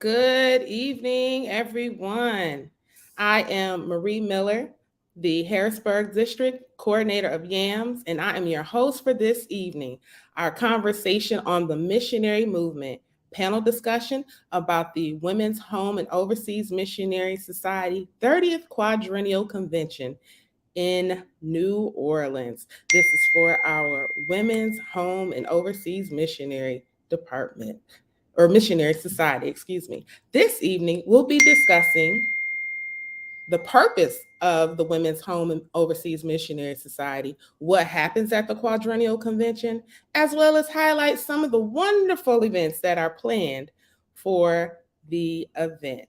Good evening, everyone. I am Marie Miller, the Harrisburg District Coordinator of YAMS, and I am your host for this evening. Our conversation on the missionary movement panel discussion about the Women's Home and Overseas Missionary Society 30th Quadrennial Convention in New Orleans. This is for our Women's Home and Overseas Missionary Department or Missionary Society, excuse me. This evening, we'll be discussing the purpose of the Women's Home and Overseas Missionary Society, what happens at the Quadrennial Convention, as well as highlight some of the wonderful events that are planned for the event.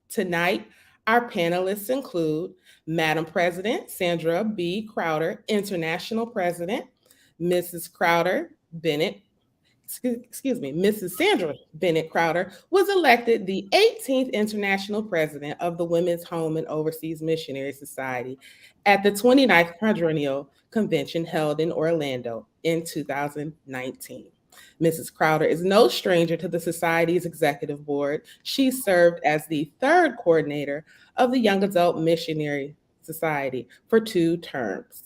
Tonight, our panelists include Madam President Sandra B. Crowder, International President, Mrs. Crowder Bennett, Mrs. Sandra Bennett Crowder was elected the 18th International President of the Women's Home and Overseas Missionary Society at the 29th Quadrennial Convention held in Orlando in 2019. Mrs. Crowder is no stranger to the Society's executive board. She served as the third coordinator of the Young Adult Missionary Society for 2 terms.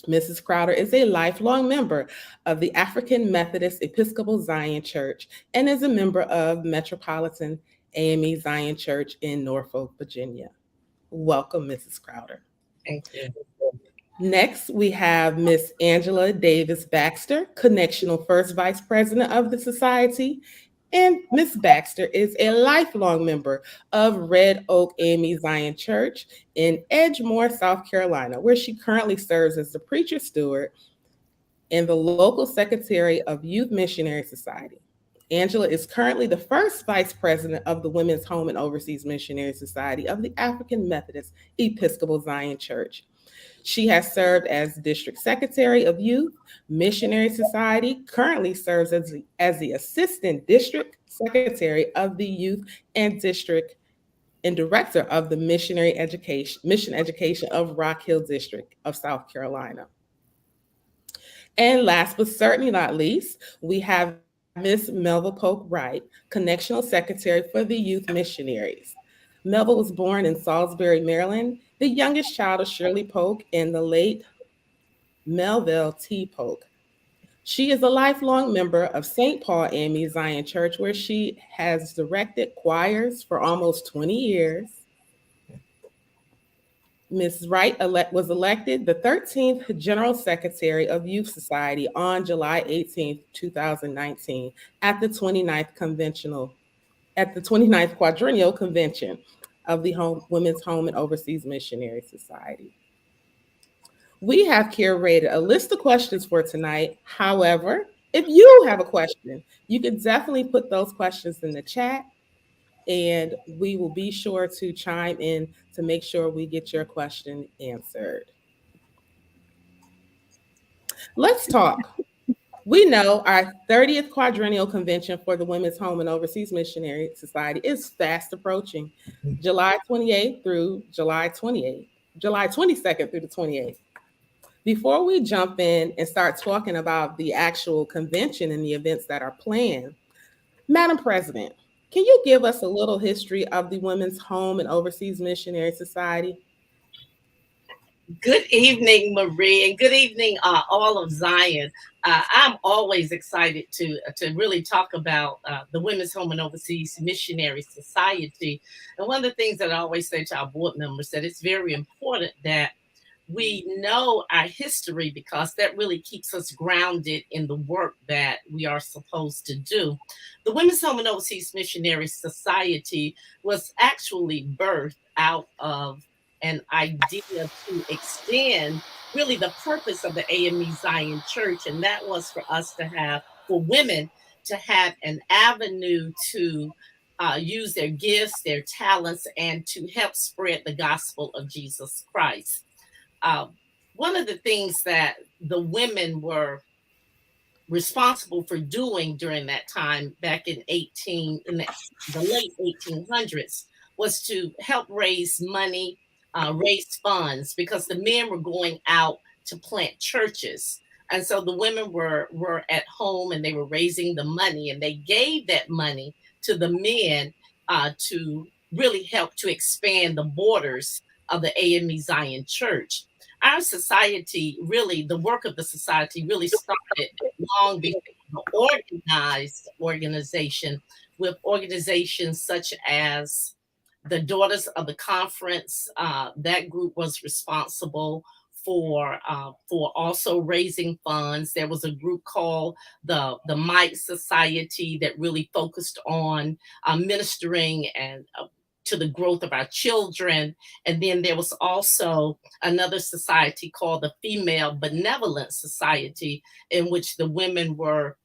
Mrs. Crowder is a lifelong member of the African Methodist Episcopal Zion Church and is a member of Metropolitan A.M.E. Zion Church in Norfolk, Virginia. Welcome, Mrs. Crowder. Thank you. Next, we have Miss Angela Davis Baxter, Connectional First Vice President of the Society. And Miss Baxter is a lifelong member of Red Oak A.M.E. Zion Church in Edgemoor, South Carolina, where she currently serves as the preacher steward and the local secretary of Youth Missionary Society. Angela is currently the first vice president of the Women's Home and Overseas Missionary Society of the African Methodist Episcopal Zion Church. She has served as district secretary of Youth Missionary Society, currently serves as the assistant district secretary of the Youth and district and director of the mission education of Rock Hill District of South Carolina. And last but certainly not least, we have Miss Melva Polk Wright, Connectional Secretary for the Youth Missionaries. Melva was born in Salisbury, Maryland, the youngest child of Shirley Polk and the late Melville T. Polk. She is a lifelong member of St. Paul A.M.E. Zion Church, where she has directed choirs for almost 20 years. Ms. Wright was elected the 13th General Secretary of Youth Society on July 18, 2019, at the 29th Quadrennial Convention of the Women's Home and Overseas Missionary Society. We have curated a list of questions for tonight. However, if you have a question, you can definitely put those questions in the chat and we will be sure to chime in to make sure we get your question answered. Let's talk. We know our 30th Quadrennial Convention for the Women's Home and Overseas Missionary Society is fast approaching, July 28th through July 22nd through the 28th. Before we jump in and start talking about the actual convention and the events that are planned, Madam President, can you give us a little history of the Women's Home and Overseas Missionary Society? Good evening, Marie, and good evening, all of Zion. I'm always excited to really talk about the Women's Home and Overseas Missionary Society. And one of the things that I always say to our board members that it's very important that we know our history because that really keeps us grounded in the work that we are supposed to do. The Women's Home and Overseas Missionary Society was actually birthed out of an idea to extend really the purpose of the A.M.E. Zion Church, and that was for us to have, for women to have an avenue to use their gifts, their talents, and to help spread the gospel of Jesus Christ. One of the things that the women were responsible for doing during that time back in the late 1800s was to help raise money, raise funds, because the men were going out to plant churches. And so the women were at home and they were raising the money, and they gave that money to the men to really help to expand the borders of the A.M.E. Zion Church. Our society really, the work of the society really started long before the organized organization, with organizations such as the Daughters of the Conference. That group was responsible for also raising funds. There was a group called the Mike Society that really focused on ministering and to the growth of our children. And then there was also another society called the Female Benevolent Society, in which the women were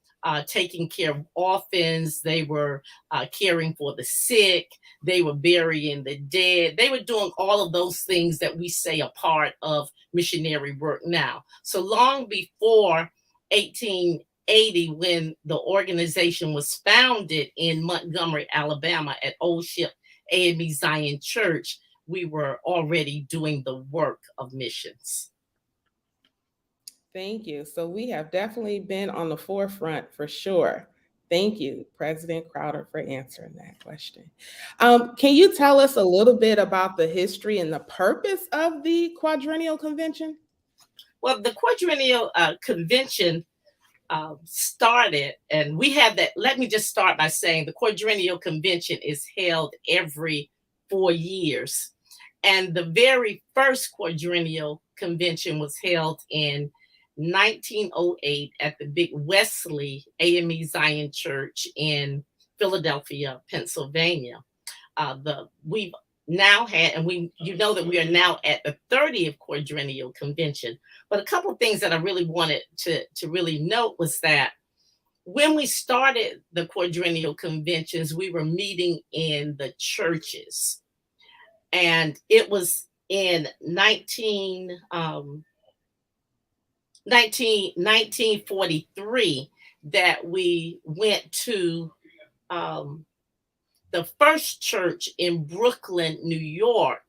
taking care of orphans, they were caring for the sick, they were burying the dead. They were doing all of those things that we say are part of missionary work now. So long before 1880, when the organization was founded in Montgomery, Alabama at Old Ship A.M.E. Zion Church, we were already doing the work of missions. Thank you. So we have definitely been on the forefront for sure. Thank you, President Crowder, for answering that question. Can you tell us a little bit about the history and the purpose of the Quadrennial Convention? Well, the Quadrennial Convention started, and we have that. Let me just start by saying the Quadrennial Convention is held every 4 years. And the very first Quadrennial Convention was held in 1908 at the big Wesley A.M.E. Zion Church in Philadelphia, Pennsylvania. We've now had, and we you know that we are now at the 30th Quadrennial Convention. But a couple of things that I really wanted to really note was that when we started the Quadrennial Conventions, we were meeting in the churches. And it was in 1943 that we went to the first church in Brooklyn, New York.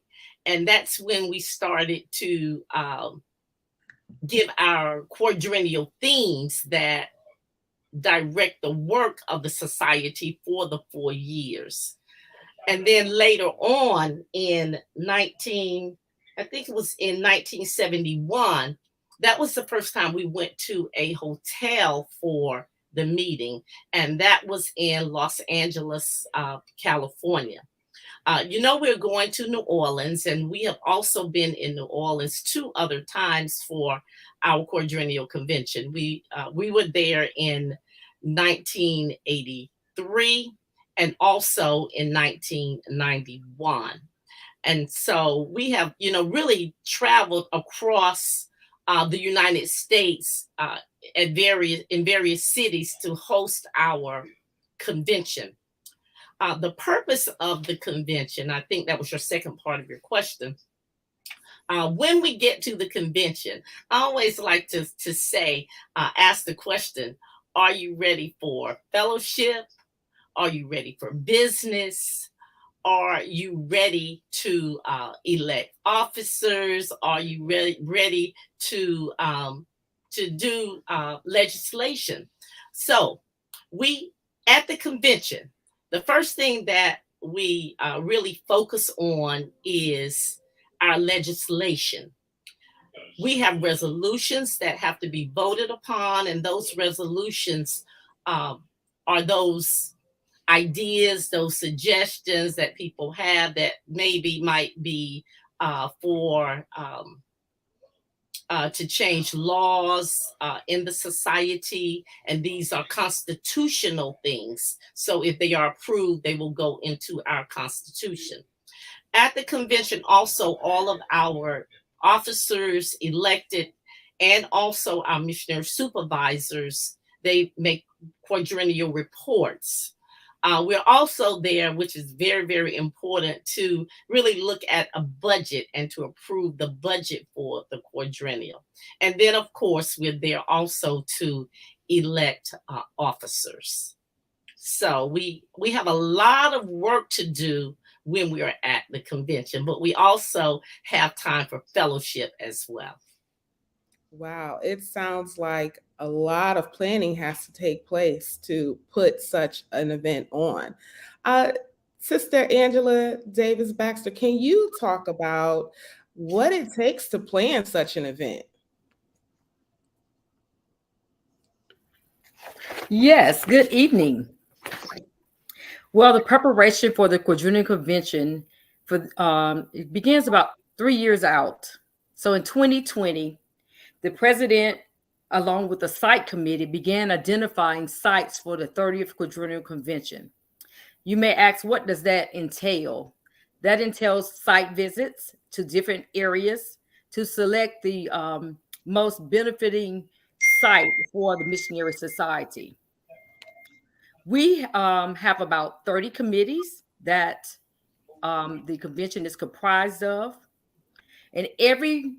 And that's when we started to give our quadrennial themes that direct the work of the society for the 4 years. And then later on in I think it was in 1971, that was the first time we went to a hotel for the meeting, and that was in Los Angeles, California. We're going to New Orleans, and we have also been in New Orleans 2 other times for our quadrennial convention. We were there in 1983 and also in 1991. And so we have, really traveled across the United States in various cities to host our convention. The purpose of the convention, I think that was your second part of your question. When we get to the convention, I always like to say, ask the question, are you ready for fellowship? Are you ready for business? Are you ready to elect officers? Are you ready to do legislation? So we, at the convention, the first thing that we really focus on is our legislation. We have resolutions that have to be voted upon, and those resolutions are those ideas, those suggestions that people have that maybe might be for to change laws in the society, and these are constitutional things. So if they are approved, they will go into our Constitution. At the convention, also, all of our officers elected and also our missionary supervisors, they make quadrennial reports. We're also there, which is very, very important, to really look at a budget and to approve the budget for the quadrennial. And then, of course, we're there also to elect officers. So we have a lot of work to do when we are at the convention, but we also have time for fellowship as well. Wow, it sounds like a lot of planning has to take place to put such an event on. Uh, Sister Angela Davis Baxter, can you talk about what it takes to plan such an event? Yes, good evening. Well, the preparation for the Quadrennial Convention it begins about 3 years out. So in 2020, the president, along with the site committee, began identifying sites for the 30th Quadrennial Convention. You may ask, what does that entail? That entails site visits to different areas to select the most benefiting site for the Missionary Society. We have about 30 committees that the convention is comprised of, and every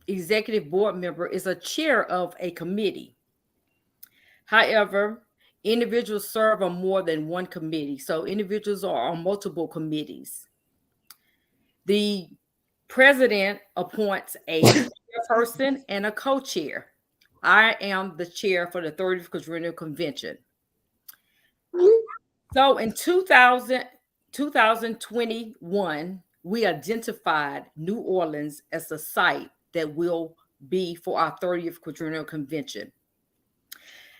executive board member is a chair of a committee. However, individuals serve on more than one committee, so individuals are on multiple committees. The president appoints a chairperson and a co-chair. I am the chair for the 30th Quadrennial Convention. So in 2021, we identified New Orleans as the site that will be for our 30th Quadrennial Convention.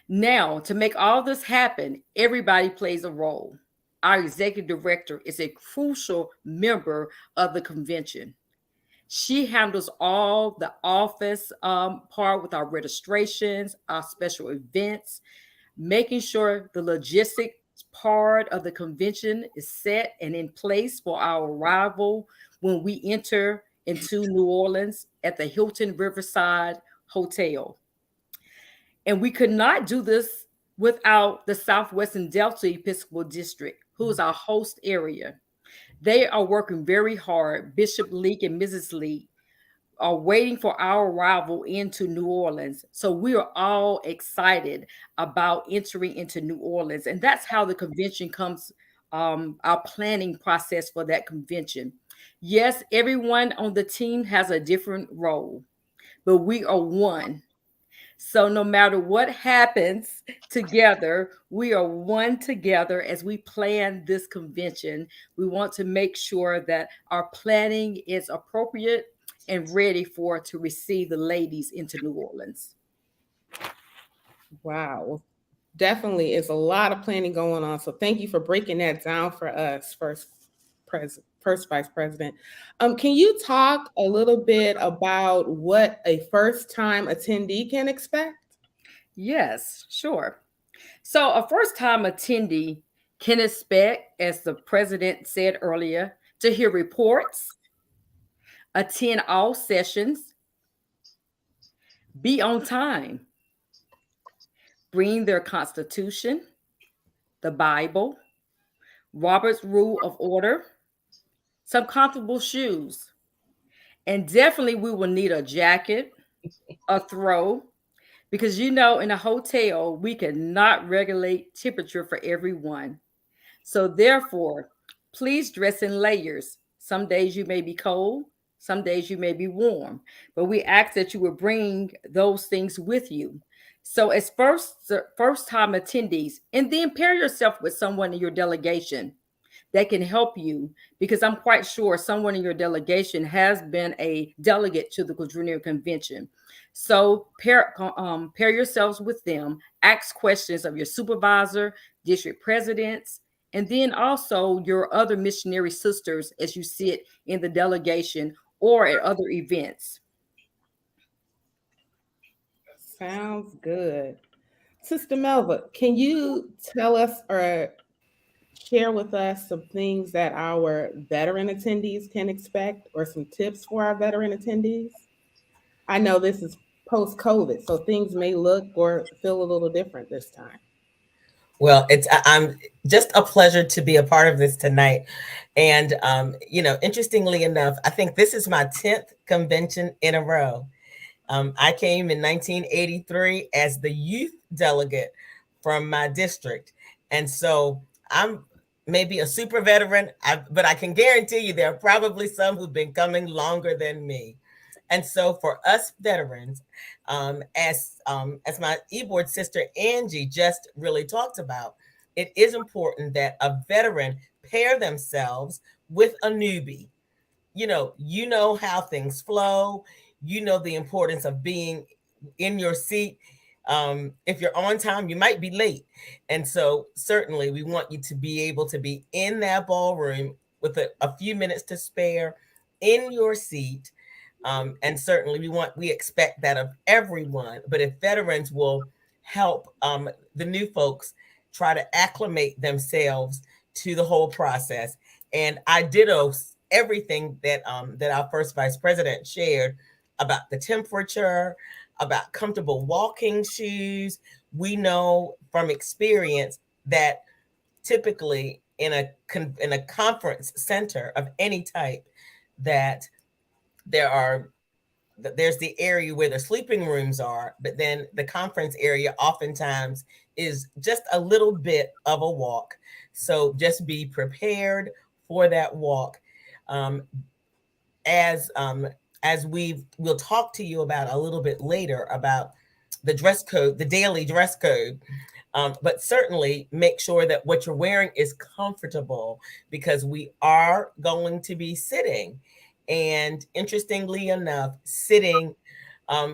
Now, to make all this happen, everybody plays a role. Our executive director is a crucial member of the convention. She handles all the office part with our registrations, our special events, making sure the logistics part of the convention is set and in place for our arrival when we enter into New Orleans at the Hilton Riverside Hotel. And we could not do this without the Southwestern Delta Episcopal District, who is our host area. They are working very hard. Bishop Leake and Mrs. Leake are waiting for our arrival into New Orleans. So we are all excited about entering into New Orleans. And that's how the convention comes, our planning process for that convention. Yes, everyone on the team has a different role, but we are one. So no matter what happens together, we are one together as we plan this convention. We want to make sure that our planning is appropriate and ready for to receive the ladies into New Orleans. Wow, definitely is a lot of planning going on. So thank you for breaking that down for us, first vice president. Can you talk a little bit about what a first time attendee can expect? Yes, sure. So a first time attendee can expect, as the president said earlier, to hear reports, attend all sessions, be on time, bring their constitution, the Bible, Robert's Rule of Order, some comfortable shoes, and definitely we will need a jacket, a throw, because in a hotel, we cannot regulate temperature for everyone. So therefore, please dress in layers. Some days you may be cold, some days you may be warm, but we ask that you would bring those things with you. So as first time attendees, and then pair yourself with someone in your delegation that can help you, because I'm quite sure someone in your delegation has been a delegate to the Quadrennial Convention. So pair yourselves with them, ask questions of your supervisor, district presidents, and then also your other missionary sisters as you sit in the delegation or at other events. Sounds good. Sister Melva, can you tell us or share with us some things that our veteran attendees can expect or some tips for our veteran attendees? I know this is post COVID, so things may look or feel a little different this time. Well, I'm just a pleasure to be a part of this tonight. And interestingly enough, I think this is my 10th convention in a row. I came in 1983 as the youth delegate from my district. And so I'm maybe a super veteran, but I can guarantee you there are probably some who've been coming longer than me. And so for us veterans, as my e-board sister Angie just really talked about, it is important that a veteran pair themselves with a newbie. You know how things flow. You know the importance of being in your seat. If you're on time, you might be late. And so certainly we want you to be able to be in that ballroom with a few minutes to spare in your seat. And certainly we expect that of everyone. But if veterans will help the new folks try to acclimate themselves to the whole process. And I ditto everything that our first vice president shared about the temperature, about comfortable walking shoes. We know from experience that typically in a conference center of any type, that there are there's the area where the sleeping rooms are, but then the conference area oftentimes is just a little bit of a walk. So just be prepared for that walk. Um, as we'll talk to you about a little bit later about the dress code, the daily dress code. But certainly make sure that what you're wearing is comfortable, because we are going to be sitting. And interestingly enough, sitting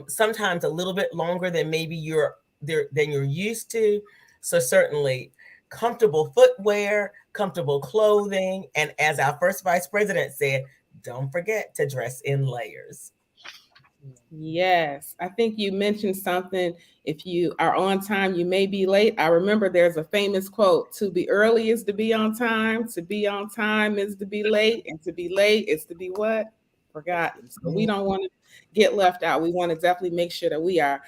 sometimes a little bit longer than maybe you're there than you're used to. So certainly comfortable footwear, comfortable clothing, and as our first vice president said, don't forget to dress in layers. Yes, I think you mentioned something. If you are on time, you may be late. I remember there's a famous quote: to be early is to be on time is to be late, and to be late is to be what? Forgotten. So we don't want to get left out. We want to definitely make sure that we are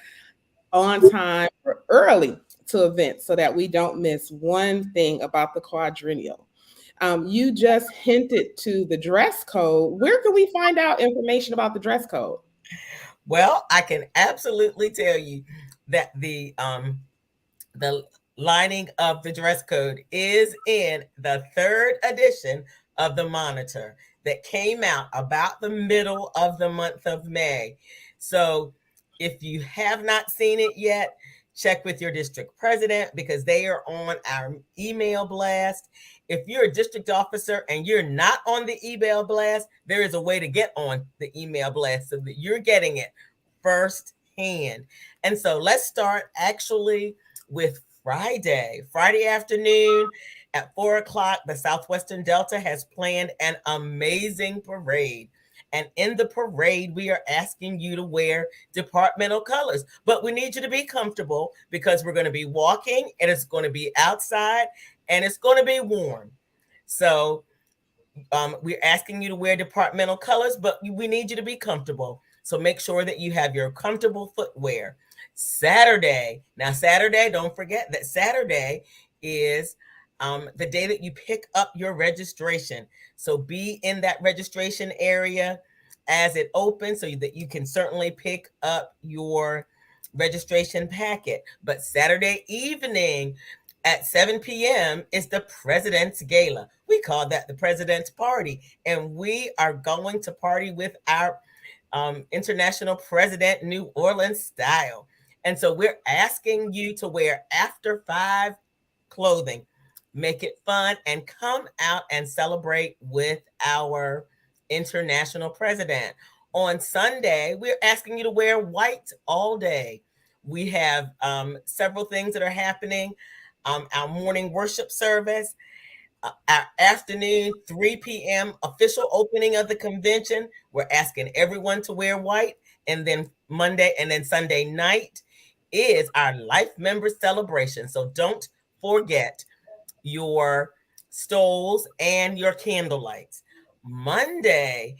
on time or early to events so that we don't miss one thing about the quadrennial. You just hinted to the dress code. Where can we find out information about the dress code? Well, I can absolutely tell you that the lining of the dress code is in the third edition of the Monitor that came out about the middle of the month of May. So if you have not seen it yet, check with your district president, because they are on our email blast. If you're a district officer and you're not on the email blast, there is a way to get on the email blast so that you're getting it firsthand. And so let's start actually with Friday afternoon at 4 o'clock. The Southwestern Delta has planned an amazing parade. And in the parade, we are asking you to wear departmental colors. But we need you to be comfortable, because we're going to be walking and it's going to be outside and it's going to be warm. So we're asking you to wear departmental colors, but we need you to be comfortable. So make sure that you have your comfortable footwear. Saturday, don't forget that Saturday is the day that you pick up your registration. So be in that registration area as it opens so that you can certainly pick up your registration packet. But Saturday evening at 7 p.m. is the President's Gala. We call that the President's Party. And we are going to party with our international president, New Orleans style. And so we're asking you to wear after 5 clothing. Make it fun and come out and celebrate with our international president. On Sunday, we're asking you to wear white all day. We have several things that are happening. Our morning worship service, our afternoon 3 p.m. official opening of the convention. We're asking everyone to wear white. And then Sunday night is our life member celebration. So don't forget your stoles and your candle lights. Monday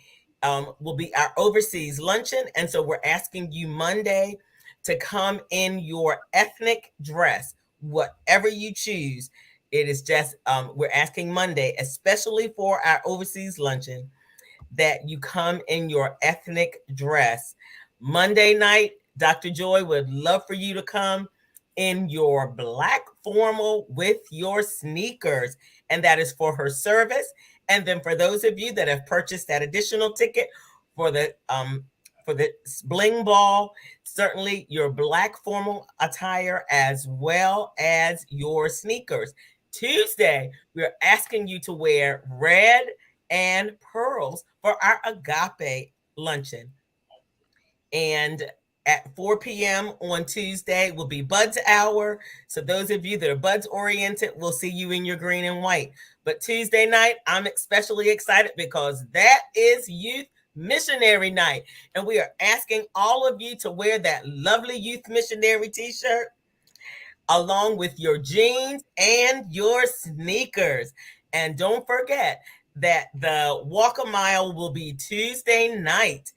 will be our overseas luncheon. And so we're asking you Monday to come in your ethnic dress, whatever you choose. It is just, we're asking Monday, especially for our overseas luncheon, that you come in your ethnic dress. Monday night, Dr. Joy would love for you to come in your black formal with your sneakers. And that is for her service. And then for those of you that have purchased that additional ticket for the for the bling ball, certainly your black formal attire as well as your sneakers. Tuesday, we're asking you to wear red and pearls for our agape luncheon. And at 4 p.m. on Tuesday will be Buds Hour. So those of you that are Buds oriented, we'll see you in your green and white. But Tuesday night, I'm especially excited because that is Youth Missionary Night. And we are asking all of you to wear that lovely Youth Missionary t-shirt along with your jeans and your sneakers. And don't forget that the walk a mile will be Tuesday night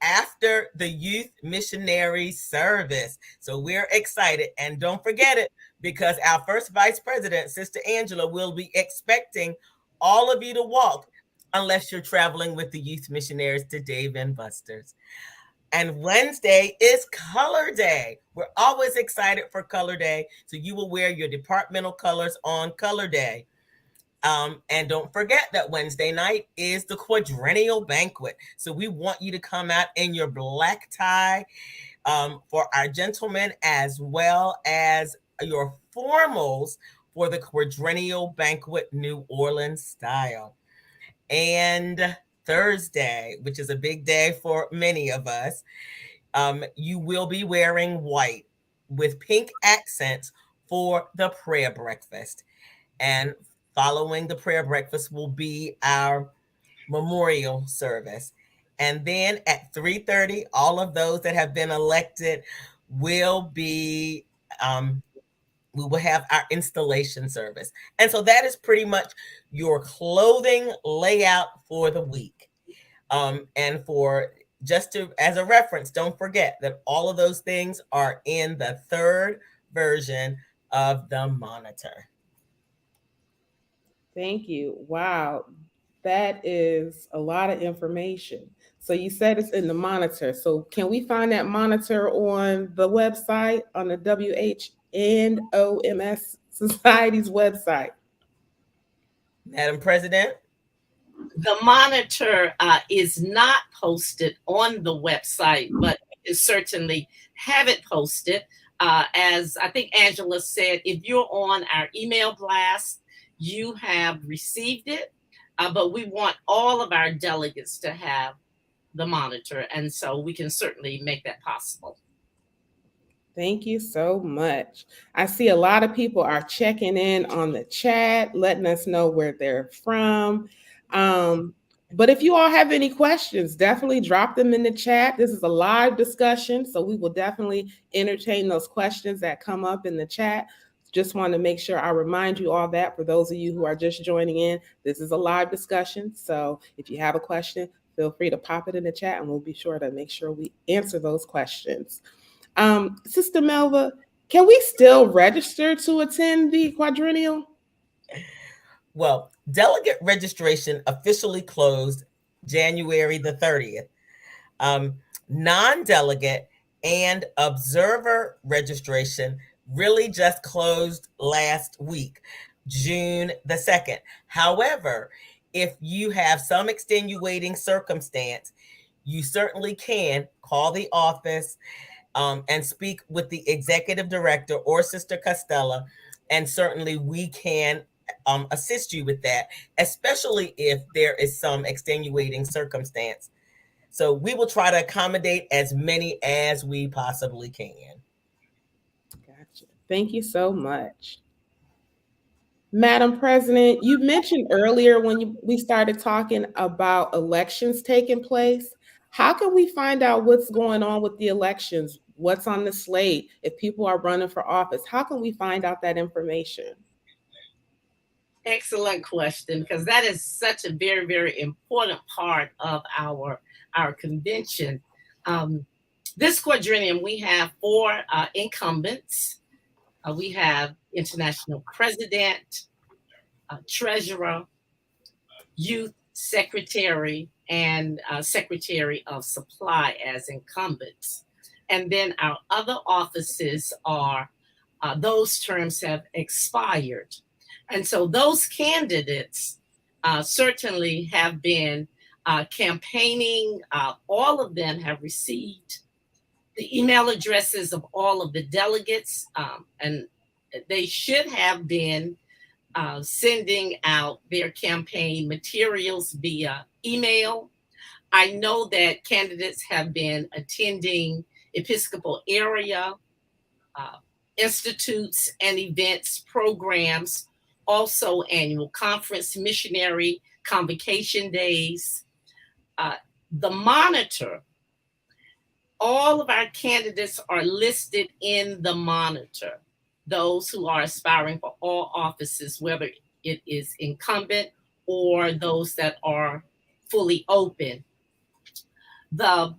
after the youth missionary service. So we're excited. And don't forget it, because our first vice president, Sister Angela, will be expecting all of you to walk unless you're traveling with the youth missionaries to Dave and Buster's. And Wednesday is Color Day. We're always excited for Color Day. So you will wear your departmental colors on Color Day. And don't forget that Wednesday night is the Quadrennial Banquet. So we want you to come out in your black tie for our gentlemen, as well as your formals for the Quadrennial Banquet New Orleans style. And Thursday, which is a big day for many of us, you will be wearing white with pink accents for the prayer breakfast. And following the prayer breakfast will be our memorial service. And then at 3:30, all of those that have been elected will be we will have our installation service. And so that is pretty much your clothing layout for the week. And for just to as a reference, don't forget that all of those things are in the third version of the monitor. Thank you. Wow, that is a lot of information. So you said it's in the monitor. So can we find that monitor on the website, on the WH and OMS Society's website? Madam President? The monitor is not posted on the website, but is certainly have it posted. As I think Angela said, if you're on our email blast, you have received it. But we want all of our delegates to have the monitor, and so we can certainly make that possible. Thank you so much. I see a lot of people are checking in on the chat, letting us know where they're from. But if you all have any questions, definitely drop them in the chat. This is a live discussion, so we will definitely entertain those questions that come up in the chat. Just want to make sure I remind you all that for those of you who are just joining in, this is a live discussion. So if you have a question, feel free to pop it in the chat and we'll be sure to make sure we answer those questions. Sister Melva, can we still register to attend the quadrennial? Well, delegate registration officially closed January the 30th. Non-delegate and observer registration really just closed last week, June the 2nd. However, if you have some extenuating circumstance, you certainly can call the office and speak with the executive director or Sister Costella, and certainly we can assist you with that, especially if there is some extenuating circumstance. So we will try to accommodate as many as we possibly can. Gotcha. Thank you so much. Madam President, you mentioned earlier when we started talking about elections taking place. How can we find out what's going on with the elections? What's on the slate? If people are running for office, how can we find out that information? Excellent question, because that is such a very, very important part of our convention. This quadrennium, we have 4 incumbents. We have international president, treasurer, youth secretary, and secretary of supply as incumbents. And then our other offices are, those terms have expired. And so those candidates certainly have been campaigning. All of them have received the email addresses of all of the delegates, and they should have been sending out their campaign materials via email. I know that candidates have been attending Episcopal area uh, institutes and events, programs, also annual conference, missionary convocation days. Uh, the monitor, all of our candidates are listed in the monitor, those who are aspiring for all offices, whether it is incumbent or those that are fully open. The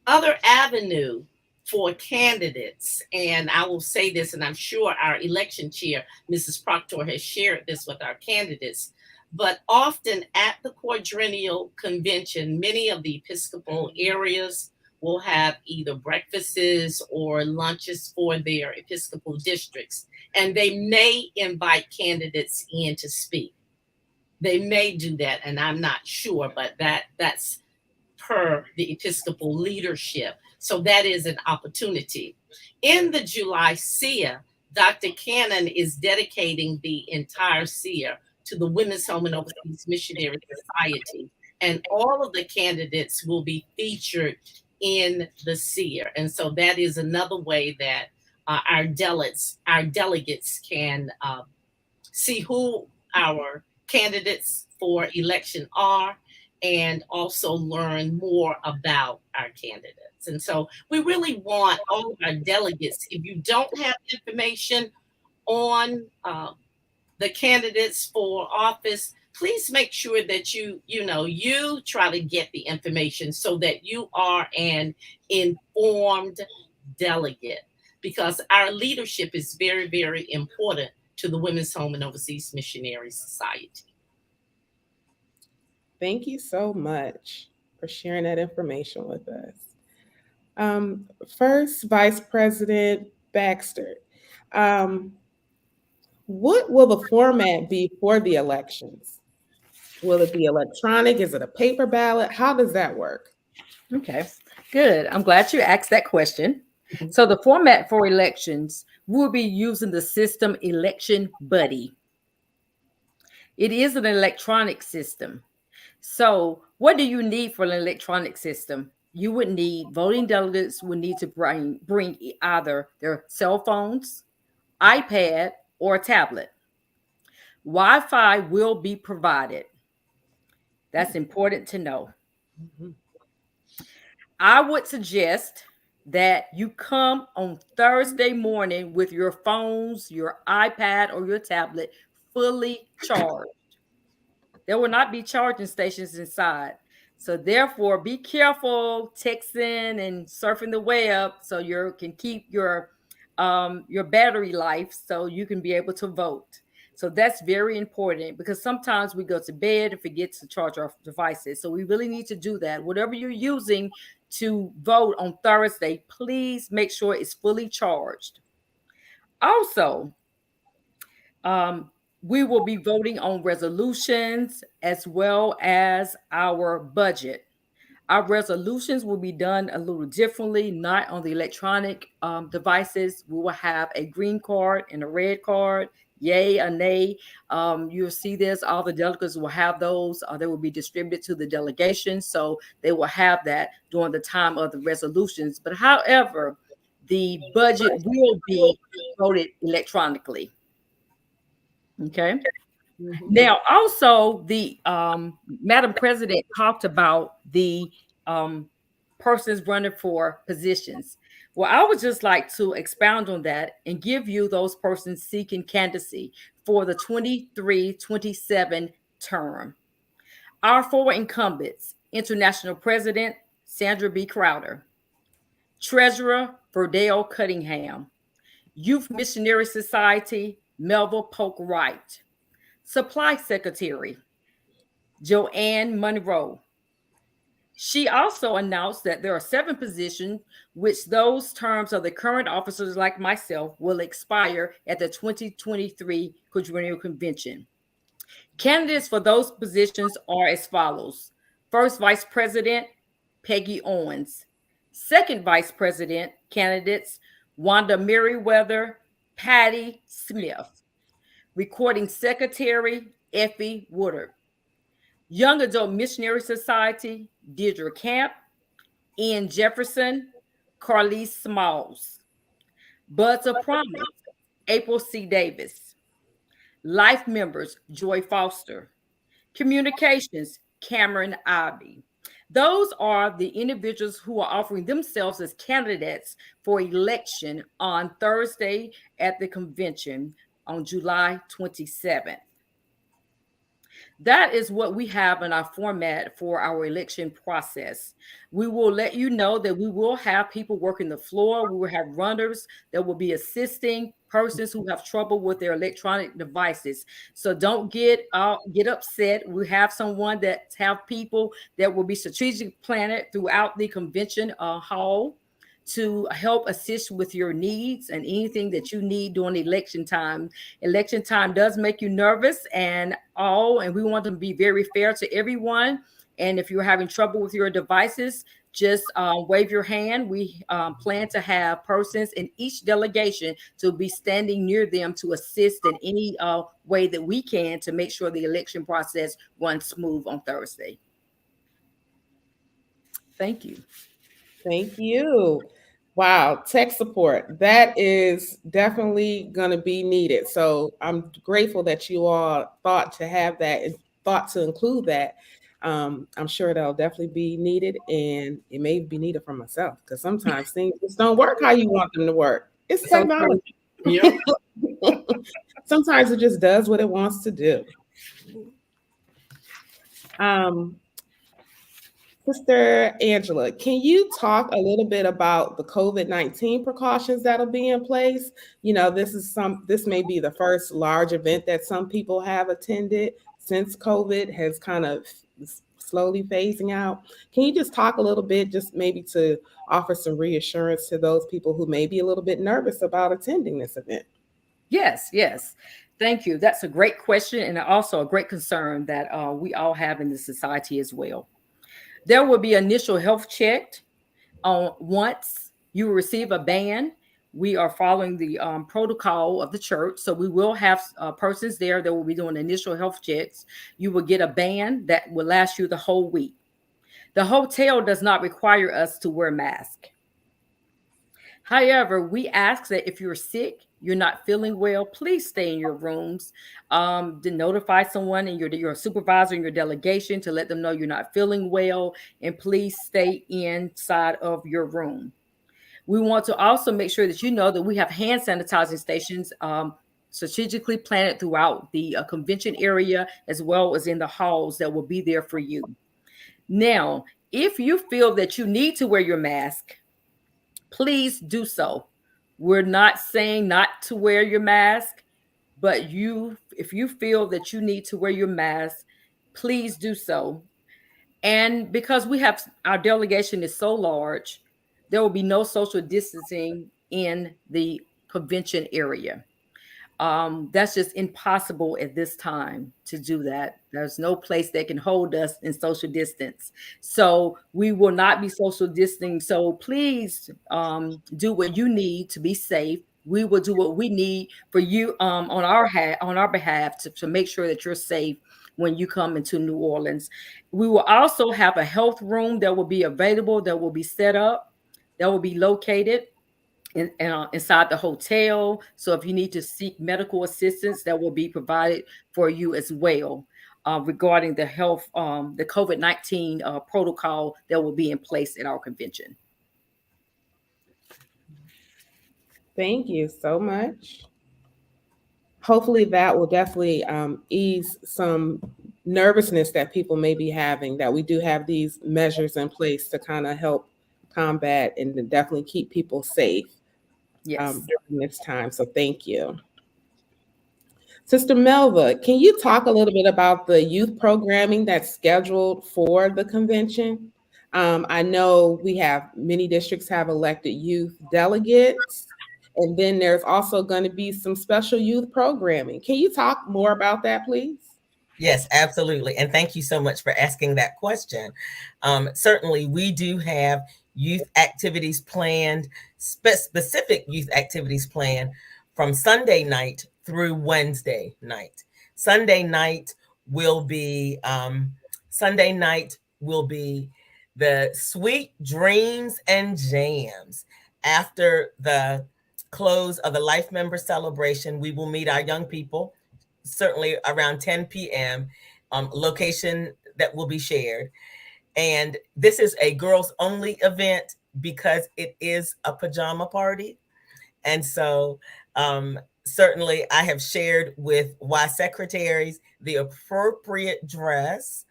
other avenue for candidates, and I will say this, and I'm sure our election chair, Mrs. Proctor, has shared this with our candidates, but often at the Quadrennial Convention, many of the Episcopal areas will have either breakfasts or lunches for their Episcopal districts, and they may invite candidates in to speak. They may do that, and I'm not sure, but that's per the Episcopal leadership. So that is an opportunity. In the July SEER, Dr. Cannon is dedicating the entire SEER to the Women's Home and Overseas Missionary Society. And all of the candidates will be featured in the SEER. And so that is another way that our delegates can see who our candidates for election are, and also learn more about our candidates. And so we really want all of our delegates, if you don't have information on the candidates for office, please make sure that you try to get the information so that you are an informed delegate, because our leadership is very, very important to the Women's Home and Overseas Missionary Society. Thank you so much for sharing that information with us. First, Vice President Baxter, um, what will the format be for the elections? Will it be electronic? Is it a paper ballot? How does that work? Okay, good. I'm glad you asked that question. So the format for elections, we'll be using the system Election Buddy. It is an electronic system. So what do you need for an electronic system? You would need, voting delegates would need to bring either their cell phones, iPad, or a tablet. Wi-Fi will be provided. That's important to know. Mhm. I would suggest that you come on Thursday morning with your phones, your iPad, or your tablet fully charged. There will not be charging stations inside. So therefore, be careful texting and surfing the web so you can keep your battery life so you can be able to vote. So that's very important, because sometimes we go to bed and forget to charge our devices. So we really need to do that. Whatever you're using to vote on Thursday, please make sure it's fully charged. Also, we will be voting on resolutions as well as our budget. Our resolutions will be done a little differently, not on the electronic devices. We will have a green card and a red card, yay or nay. You'll see this, all the delegates will have those. They will be distributed to the delegation. So they will have that during the time of the resolutions. But however, the budget will be voted electronically. Okay. Mhm. Now, also, the Madam President talked about the persons running for positions. Well, I would just like to expound on that and give you those persons seeking candidacy for the 23-27 term. Our four incumbents: International President Sandra B. Crowder, Treasurer Verdale Cunningham, Youth Missionary Society Melville Polk Wright, Supply Secretary Joanne Monroe. She also announced that there are 7 positions, which those terms of the current officers like myself will expire at the 2023 Quadrennial Convention. Candidates for those positions are as follows. First Vice President, Peggy Owens. Second Vice President candidates, Wanda Merriweather, Patty Smith. Recording Secretary, Effie Woodard. Young Adult Missionary Society, Deirdre Camp, Ian Jefferson, Carlise Smalls. Buds of Promise, April C. Davis. Life members, Joy Foster. Communications, Cameron Ivy. Those are the individuals who are offering themselves as candidates for election on Thursday at the convention on July 27th. That is what we have in our format for our election process. We will let you know that we will have people working the floor. We will have runners that will be assisting persons who have trouble with their electronic devices. So don't get upset. We have someone that have people that will be strategic planted throughout the convention hall to help assist with your needs and anything that you need during election time. Election time does make you nervous and we want to be very fair to everyone. And if you're having trouble with your devices, just wave your hand. We plan to have persons in each delegation to be standing near them to assist in any way that we can to make sure the election process runs smooth on Thursday. Thank you. Thank you. Wow, tech support. That is definitely going to be needed. So I'm grateful that you all thought to have that and thought to include that. I'm sure that'll definitely be needed, and it may be needed for myself because sometimes things just don't work how you want them to work. It's technology. Yep. Sometimes it just does what it wants to do. Sister Angela, can you talk a little bit about the COVID-19 precautions that'll be in place? You know, this may be the first large event that some people have attended since COVID has kind of slowly phasing out. Can you just talk a little bit, just maybe to offer some reassurance to those people who may be a little bit nervous about attending this event? Yes. Thank you. That's a great question and also a great concern that we all have in the society as well. There will be initial health checked once you receive a ban. We are following the protocol of the church. So we will have persons there that will be doing initial health checks. You will get a ban that will last you the whole week. The hotel does not require us to wear masks. However, we ask that if you're sick, you're not feeling well, please stay in your rooms. To notify someone in your supervisor in your delegation to let them know you're not feeling well, and please stay inside of your room. We want to also make sure that you know that we have hand sanitizing stations strategically planted throughout the convention area as well as in the halls that will be there for you. Now, if you feel that you need to wear your mask, please do so. We're not saying not to wear your mask, but if you feel that you need to wear your mask, please do so. And because our delegation is so large, there will be no social distancing in the convention area. That's just impossible at this time to do that. There's no place that can hold us in social distance. So we will not be social distancing. So please do what you need to be safe. We will do what we need for you on our behalf to make sure that you're safe when you come into New Orleans. We will also have a health room that will be available, that will be set up, that will be located inside the hotel. So if you need to seek medical assistance, that will be provided for you as well regarding the health, the COVID-19 protocol that will be in place at our convention. Thank you so much. Hopefully that will definitely ease some nervousness that people may be having, that we do have these measures in place to kind of help combat and to definitely keep people safe during this time. So thank you. Sister Melva, can you talk a little bit about the youth programming that's scheduled for the convention? I know we have many districts have elected youth delegates, and then there's also going to be some special youth programming. Can you talk more about that, please? Yes, absolutely. And thank you so much for asking that question. Certainly, we do have youth activities planned, specific youth activities planned from Sunday night through Wednesday night. Sunday night will be Sunday night will be the Sweet Dreams and Jams. After the close of the Life Member Celebration, we will meet our young people certainly around 10 p.m. Location that will be shared. And this is a girls only event because it is a pajama party. And so, certainly, I have shared with Y secretaries the appropriate dress,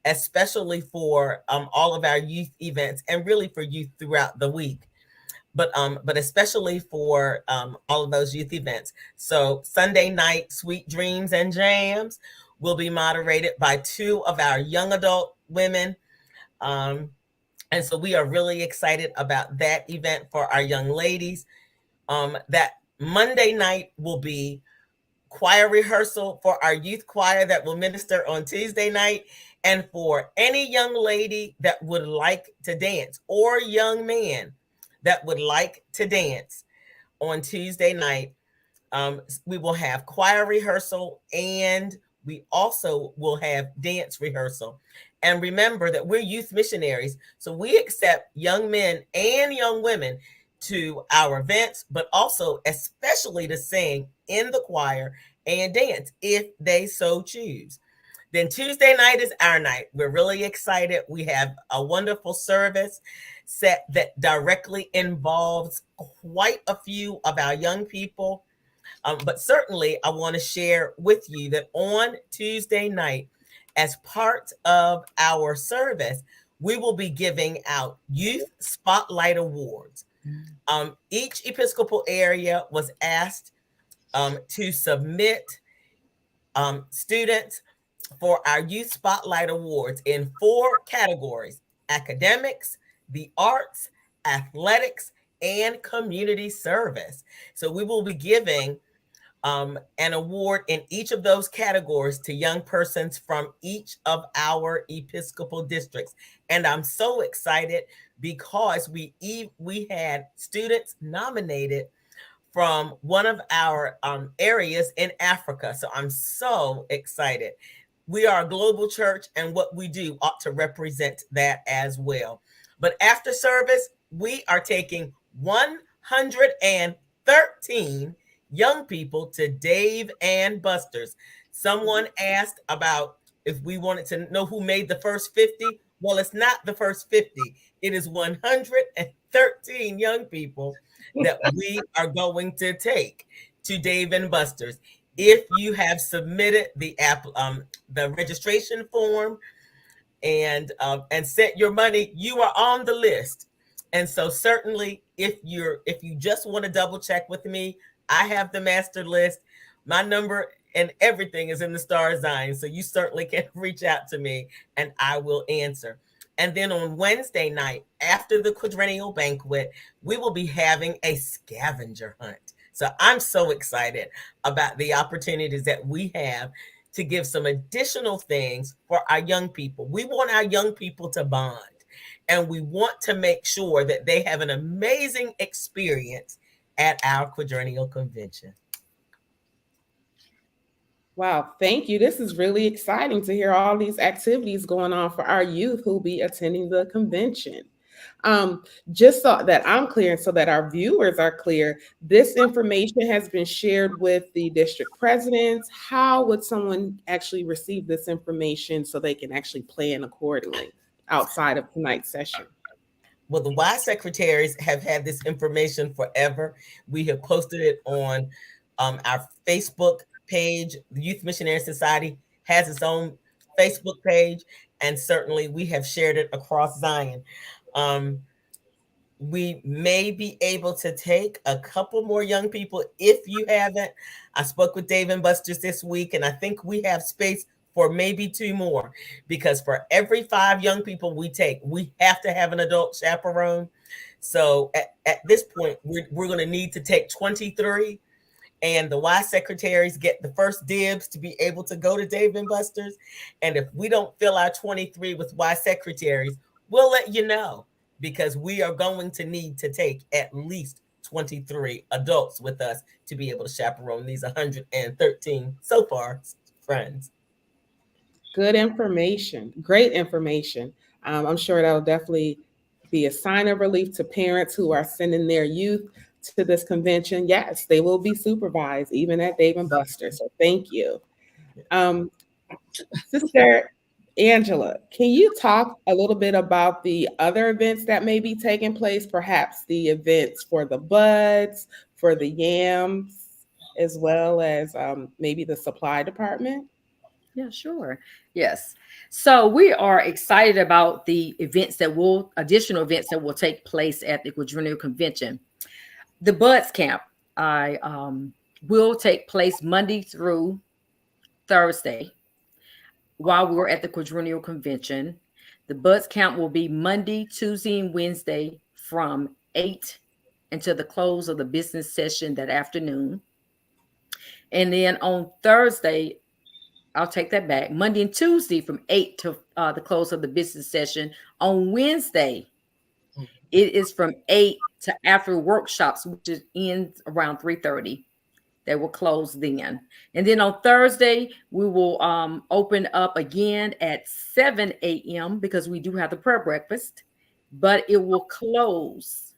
especially for all of our youth events and really for youth throughout the week, but especially for all of those youth events. So Sunday night, Sweet Dreams and Jams will be moderated by two of our young adult women. Um, and so we are really excited about that event for our young ladies. That Monday night will be choir rehearsal for our youth choir that will minister on Tuesday night. And for any young lady that would like to dance or young man that would like to dance on Tuesday night, we will have choir rehearsal and we also will have dance rehearsal. And remember that we're youth missionaries, so we accept young men and young women to our events, but also especially to sing in the choir and dance if they so choose. Then Tuesday night is our night. We're really excited. We have a wonderful service set that directly involves quite a few of our young people. But certainly, I want to share with you that on Tuesday night, as part of our service, we will be giving out Youth Spotlight Awards. Each Episcopal area was asked to submit students for our Youth Spotlight Awards in 4 categories: academics, the arts, athletics, and community service. So we will be giving an award in each of those categories to young persons from each of our Episcopal districts. And I'm so excited because we had students nominated from one of our areas in Africa. So I'm so excited. We are a global church, and what we do ought to represent that as well. But after service, we are taking 113 young people to Dave and Buster's. Someone asked about if we wanted to know who made the first 50. Well, it's not the first 50, it is 113 young people that we are going to take to Dave and Buster's. If you have submitted the registration form and sent your money, you are on the list. And so certainly, if you just want to double check with me, I have the master list. My number and everything is in the Star Zion, so you certainly can reach out to me, and I will answer. And then on Wednesday night, after the quadrennial banquet, we will be having a scavenger hunt. So I'm so excited about the opportunities that we have to give some additional things for our young people. We want our young people to bond, and we want to make sure that they have an amazing experience at our Quadrennial Convention. Wow, thank you. This is really exciting to hear all these activities going on for our youth who'll be attending the convention. Um, just so that I'm clear and so that our viewers are clear, this information has been shared with the district presidents. How would someone actually receive this information so they can actually plan accordingly outside of tonight's session? Well, the Y secretaries have had this information forever. We have posted it on our Facebook page. The Youth Missionary Society has its own Facebook page, and certainly we have shared it across Zion. Um, we may be able to take a couple more young people if you haven't. I spoke with Dave and Buster's this week, and I think we have space for maybe 2 more, because for every 5 young people we take, we have to have an adult chaperone. So at this point, we're going to need to take 23. and the Y secretaries get the first dibs to be able to go to Dave and Buster's. And if we don't fill our 23 with Y secretaries, we'll let you know, because we are going to need to take at least 23 adults with us to be able to chaperone these 113 so far friends. Good information. Great information. I'm sure that'll definitely be a sign of relief to parents who are sending their youth to this convention. Yes, they will be supervised even at Dave and Buster's. So thank you. Um, Sister Angela, can you talk a little bit about the other events that may be taking place? Perhaps the events for the buds, for the yams, as well as maybe the supply department? Yeah, sure. Yes. So we are excited about the additional events that will take place at the Quadrennial Convention. The Buds Camp I will take place Monday through Thursday while we're at the Quadrennial Convention. The Buds Camp will be Monday, Tuesday, and Wednesday from 8 until the close of the business session that afternoon. And then on Thursday, I'll take that back. Monday and Tuesday from 8 to the close of the business session. On Wednesday, it is from 8 to after workshops, which ends around 3:30. They will close then. And then on Thursday, we will open up again at 7 a.m. because we do have the prayer breakfast, but it will close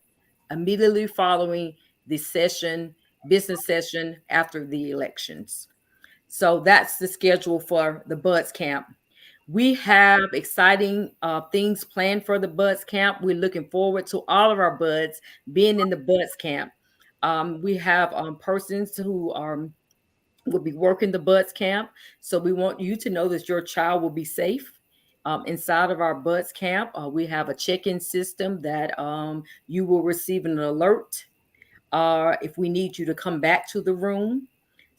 immediately following the business session after the elections. So that's the schedule for the Buds Camp. We have exciting things planned for the Buds Camp. We're looking forward to all of our buds being in the Buds Camp. We have persons who will be working the Buds Camp. So we want you to know that your child will be safe. Inside of our Buds Camp, we have a check-in system that you will receive an alert if we need you to come back to the room.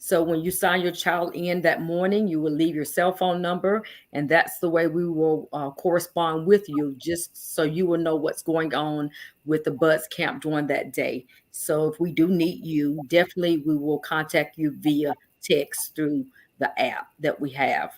So when you sign your child in that morning, you will leave your cell phone number, and that's the way we will correspond with you, just so you will know what's going on with the Buds Camp during that day. So if we do need you, definitely we will contact you via text through the app that we have.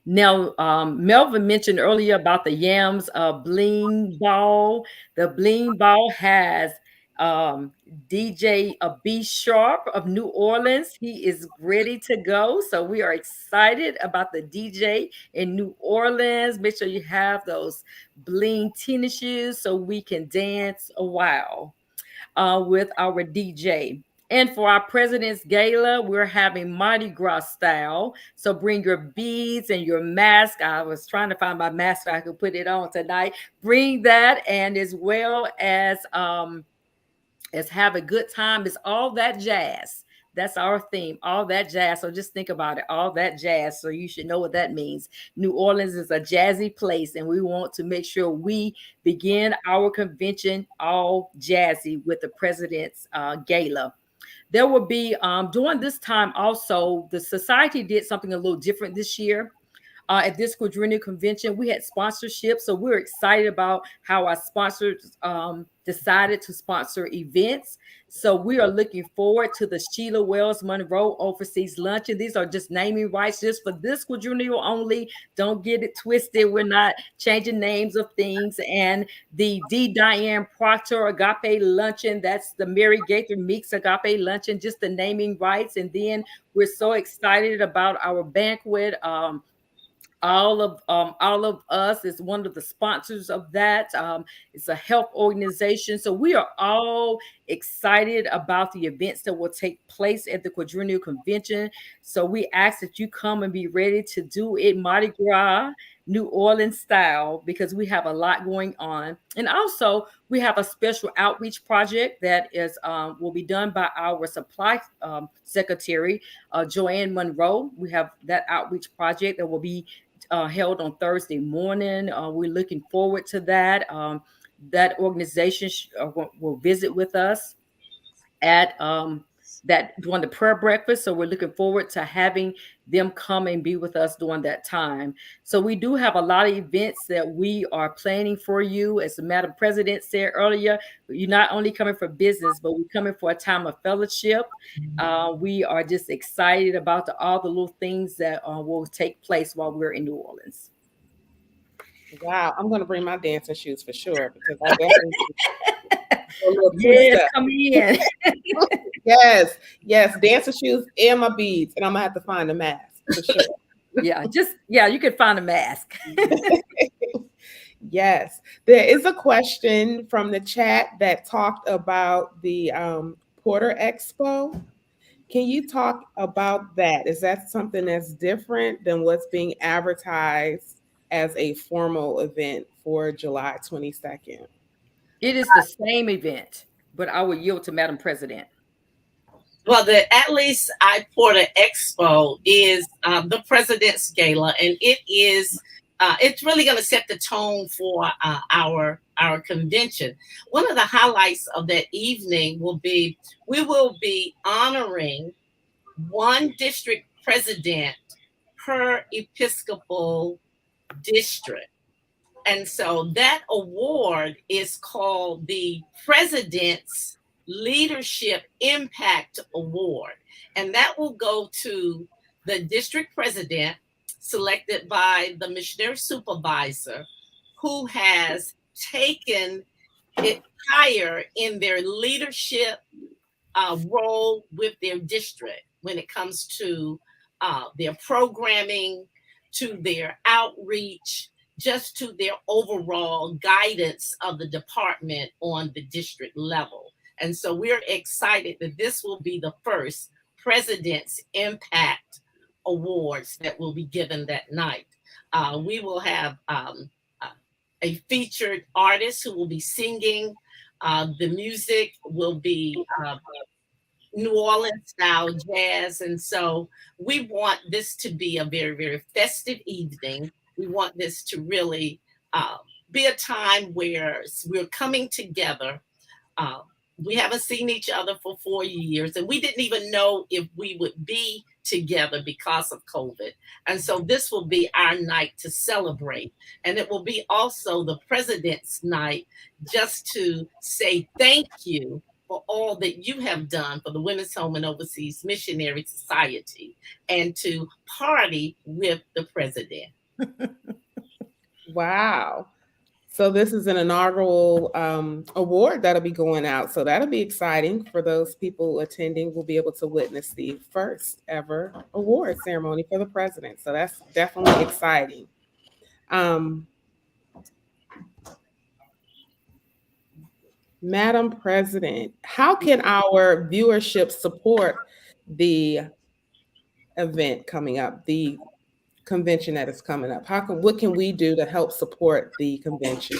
Now, Melvin mentioned earlier about the Yams Bling Ball. The Bling Ball has um, DJ B Sharp of New Orleans. He is ready to go. So we are excited about the DJ in New Orleans. Make sure you have those bling tennis shoes so we can dance a while with our DJ. And for our President's Gala, we're having Mardi Gras style. So bring your beads and your mask. I was trying to find my mask so I could put it on tonight. Bring that, and as have a good time. It's all that jazz. That's our theme, all that jazz. So just think about it, all that jazz. So you should know what that means. New Orleans is a jazzy place, and we want to make sure we begin our convention all jazzy with the President's Gala. There will be during this time also, the society did something a little different this year. At this Quadrennial Convention, we had sponsorship. So we're excited about how our sponsors decided to sponsor events. So we are looking forward to the Sheila Wells Monroe Overseas Luncheon. These are just naming rights just for this Quadrennial only. Don't get it twisted. We're not changing names of things. And the D. Diane Proctor Agape Luncheon, that's the Mary Gaither Meeks Agape Luncheon, just the naming rights. And then we're so excited about our banquet. All of us is one of the sponsors of that. It's a health organization, so we are all excited about the events that will take place at the Quadrennial Convention. So we ask that you come and be ready to do it Mardi Gras New Orleans style, because we have a lot going on. And also we have a special outreach project that is will be done by our supply secretary, Joanne Monroe. We have that outreach project that will be held on Thursday morning. We're looking forward to that. That organization will visit with us at that during the prayer breakfast. So we're looking forward to having them come and be with us during that time. So we do have a lot of events that we are planning for you. As the Madam President said earlier, you're not only coming for business, but we're coming for a time of fellowship. We are just excited about all the little things that will take place while we're in New Orleans. Wow, I'm going to bring my dancing shoes for sure because I definitely do a little two Yes, step. come in. Yes, yes, dancing shoes and my beads, and I'm gonna have to find a mask for sure. Yeah, you can find a mask. Yes, there is a question from the chat that talked about the Porter Expo. Can you talk about that? Is that something that's different than what's being advertised as a formal event for July 22nd? It is the same event, but I will yield to Madam President. Well, the At Least I Porter Expo is the President's Gala, and it's really going to set the tone for our convention. One of the highlights of that evening will be we will be honoring one district president per Episcopal district. And so that award is called the President's Leadership Impact Award. And that will go to the district president selected by the missionary supervisor who has taken it higher in their leadership role with their district when it comes to their programming, to their outreach, just to their overall guidance of the department on the district level. And so we're excited that this will be the first President's Impact Awards that will be given that night. We will have a featured artist who will be singing. The music will be New Orleans style jazz. And so we want this to be a very, very festive evening. We want this to really be a time where we're coming together. Uh, we haven't seen each other for 4 years, and we didn't even know if we would be together because of COVID. And so this will be our night to celebrate. And it will be also the President's night just to say thank you for all that you have done for the Women's Home and Overseas Missionary Society and to party with the president. Wow. So this is an inaugural award that'll be going out. So that'll be exciting for those people attending. Will be able to witness the first ever award ceremony for the president. So that's definitely exciting. Madam President, how can our viewership support the event coming up, the convention that is coming up? What can we do to help support the convention?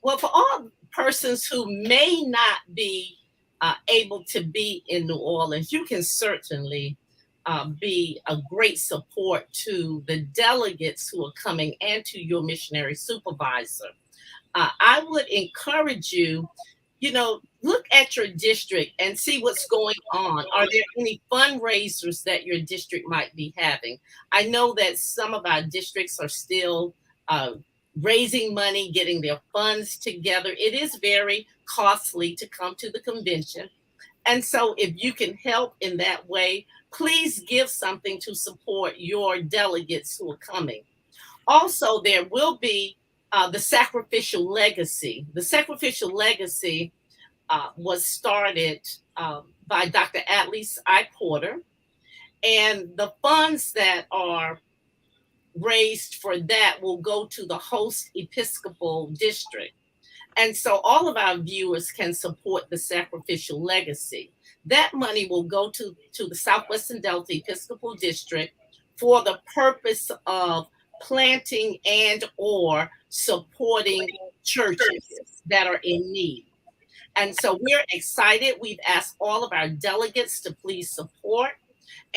Well, for all persons who may not be able to be in New Orleans, you can certainly be a great support to the delegates who are coming and to your missionary supervisor. I would encourage you, look at your district and see what's going on. Are there any fundraisers that your district might be having? I know that some of our districts are still raising money, getting their funds together. It is very costly to come to the convention. And so if you can help in that way, please give something to support your delegates who are coming. Also, there will be the sacrificial legacy. The sacrificial legacy was started by Dr. At Least I Porter. And the funds that are raised for that will go to the host Episcopal district. And so all of our viewers can support the sacrificial legacy. That money will go to the Southwestern Delta Episcopal District for the purpose of planting and or supporting churches that are in need. And so we're excited. We've asked all of our delegates to please support.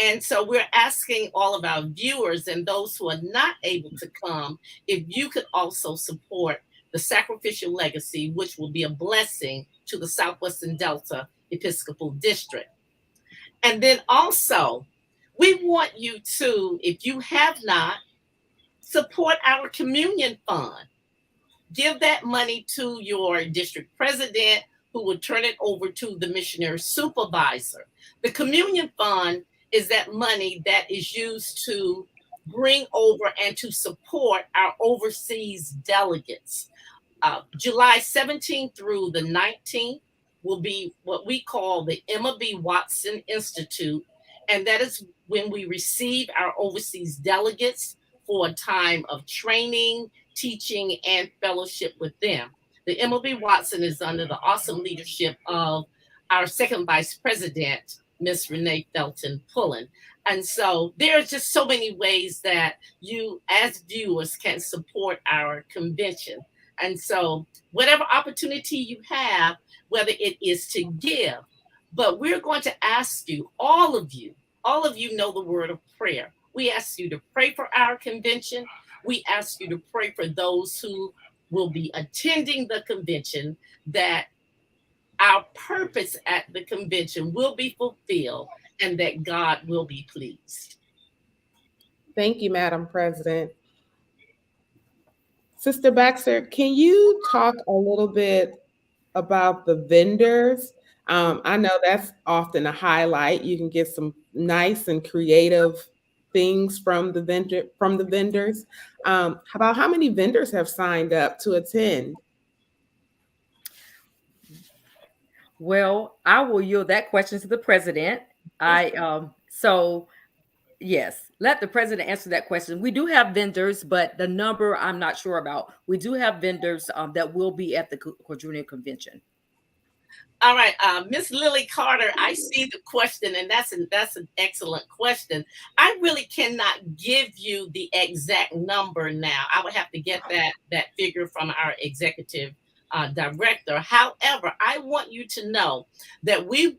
And so we're asking all of our viewers and those who are not able to come, if you could also support the sacrificial legacy, which will be a blessing to the Southwestern Delta Episcopal District. And then also, we want you to, if you have not, support our communion fund. Give that money to your district president, who will turn it over to the missionary supervisor. The communion fund is that money that is used to bring over and to support our overseas delegates. July 17th through the 19th will be what we call the Emma B. Watson Institute. And that is when we receive our overseas delegates for a time of training, teaching, and fellowship with them. The Emma B. Watson is under the awesome leadership of our second vice president, Miss Renee Felton Pullen. And so there are just so many ways that you, as viewers, can support our convention. And so, whatever opportunity you have, whether it is to give, but we're going to ask you, all of you know the word of prayer. We ask you to pray for our convention. We ask you to pray for those who will be attending the convention, that our purpose at the convention will be fulfilled and that God will be pleased. Thank you, Madam President. Sister Baxter, can you talk a little bit about the vendors? I know that's often a highlight. You can get some nice and creative things from the vendors. About how many vendors have signed up to attend? Well, I will yield that question to the president. So yes, let the president answer that question. We do have vendors, but the number I'm not sure about. We do have vendors that will be at the Quadrennial Convention. All right, Miss Lily Carter, I see the question, and that's an excellent question. I really cannot give you the exact number now. I would have to get that figure from our executive director. However, I want you to know that we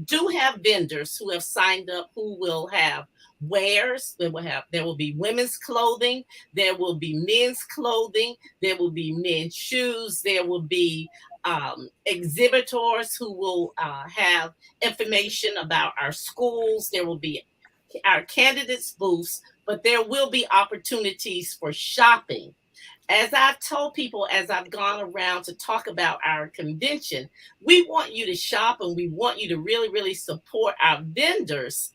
do have vendors who have signed up, who will have wares. There will be women's clothing, there will be men's clothing, there will be men's shoes, there will be exhibitors who will have information about our schools. There will be our candidates booths, but there will be opportunities for shopping. As I've told people, as I've gone around to talk about our convention, we want you to shop and we want you to really, really support our vendors.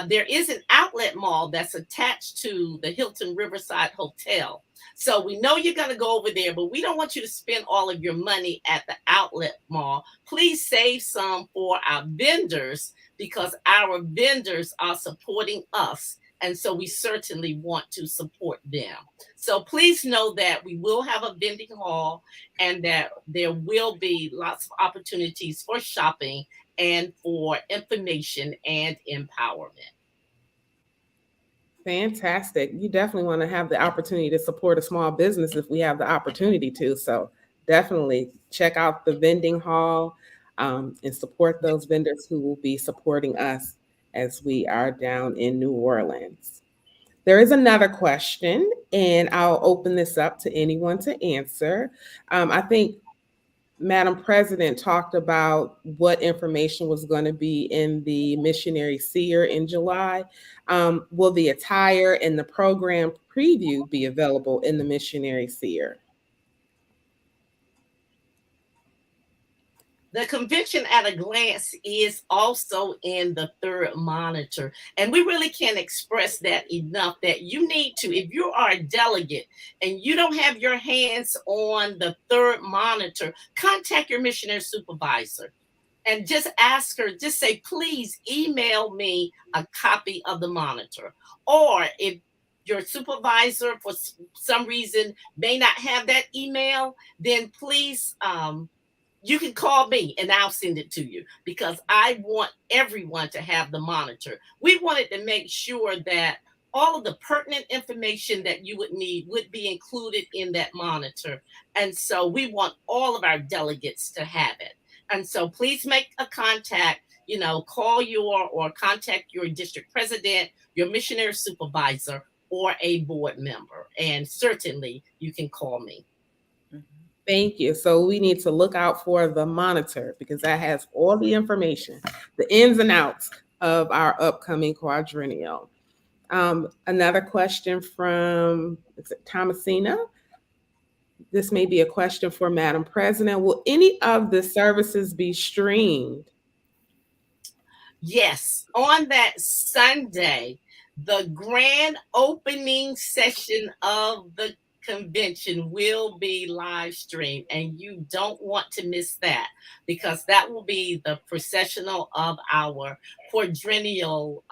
There is an outlet mall that's attached to the Hilton Riverside Hotel. So we know you're going to go over there, but we don't want you to spend all of your money at the outlet mall. Please save some for our vendors, because our vendors are supporting us. And so we certainly want to support them. So please know that we will have a vending hall and that there will be lots of opportunities for shopping and for information and empowerment. Fantastic. You definitely want to have the opportunity to support a small business if we have the opportunity to. So definitely check out the vending hall, and support those vendors who will be supporting us as we are down in New Orleans. There is another question, and I'll open this up to anyone to answer. I think Madam President talked about what information was going to be in the missionary seer in July. Will the attire and the program preview be available in the missionary seer? The convention at a glance is also in the third monitor. And we really can't express that enough, that you need to, if you are a delegate and you don't have your hands on the third monitor, contact your missionary supervisor and just ask her, just say, please email me a copy of the monitor. Or if your supervisor for some reason may not have that email, then please you can call me and I'll send it to you, because I want everyone to have the monitor. We wanted to make sure that all of the pertinent information that you would need would be included in that monitor. And so we want all of our delegates to have it. And so please make a contact, call your or contact your district president, your missionary supervisor, or a board member. And certainly you can call me. Thank you. So we need to look out for the monitor because that has all the information, the ins and outs of our upcoming quadrennial. Another question from Thomasina. This may be a question for Madam President. Will any of the services be streamed? Yes, on that Sunday, the grand opening session of the convention will be live streamed, and you don't want to miss that because that will be the processional of our quadrennial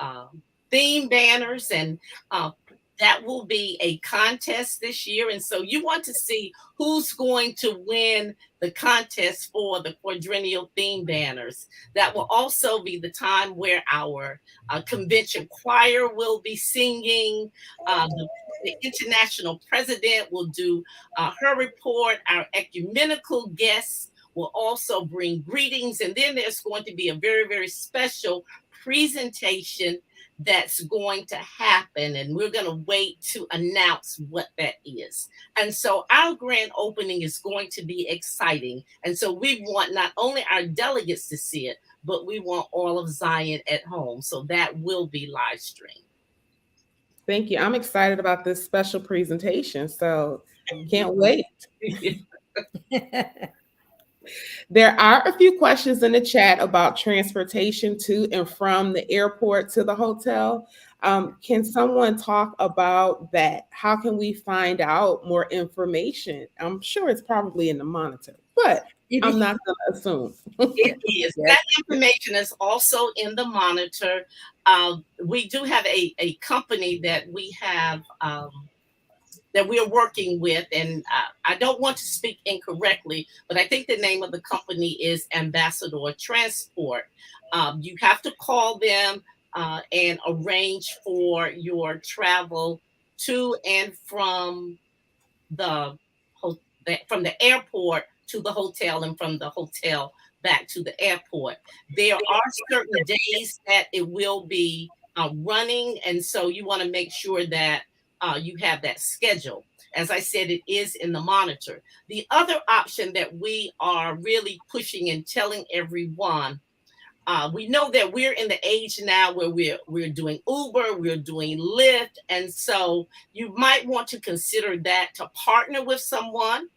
theme banners, and uh, that will be a contest this year. And so you want to see who's going to win the contest for the quadrennial theme banners. That will also be the time where our convention choir will be singing. The international president will do her report. Our ecumenical guests will also bring greetings. And then there's going to be a very, very special presentation that's going to happen. And we're going to wait to announce what that is. And so our grand opening is going to be exciting. And so we want not only our delegates to see it, but we want all of Zion at home. So that will be live streamed. Thank you. I'm excited about this special presentation. So can't wait. There are a few questions in the chat about transportation to and from the airport to the hotel. Can someone talk about that? How can we find out more information? I'm sure it's probably in the monitor, but I'm not going to assume. It is. That information is also in the monitor. We do have a company that we have that we are working with, and I don't want to speak incorrectly, but I think the name of the company is Ambassador Transport. You have to call them and arrange for your travel to and the from the airport to the hotel, and from the hotel back to the airport. There are certain days that it will be running, and so you want to make sure that you have that schedule. As I said, it is in the monitor. The other option that we are really pushing and telling everyone, we know that we're in the age now where we're doing Uber, we're doing Lyft, and so you might want to consider that to partner with someone.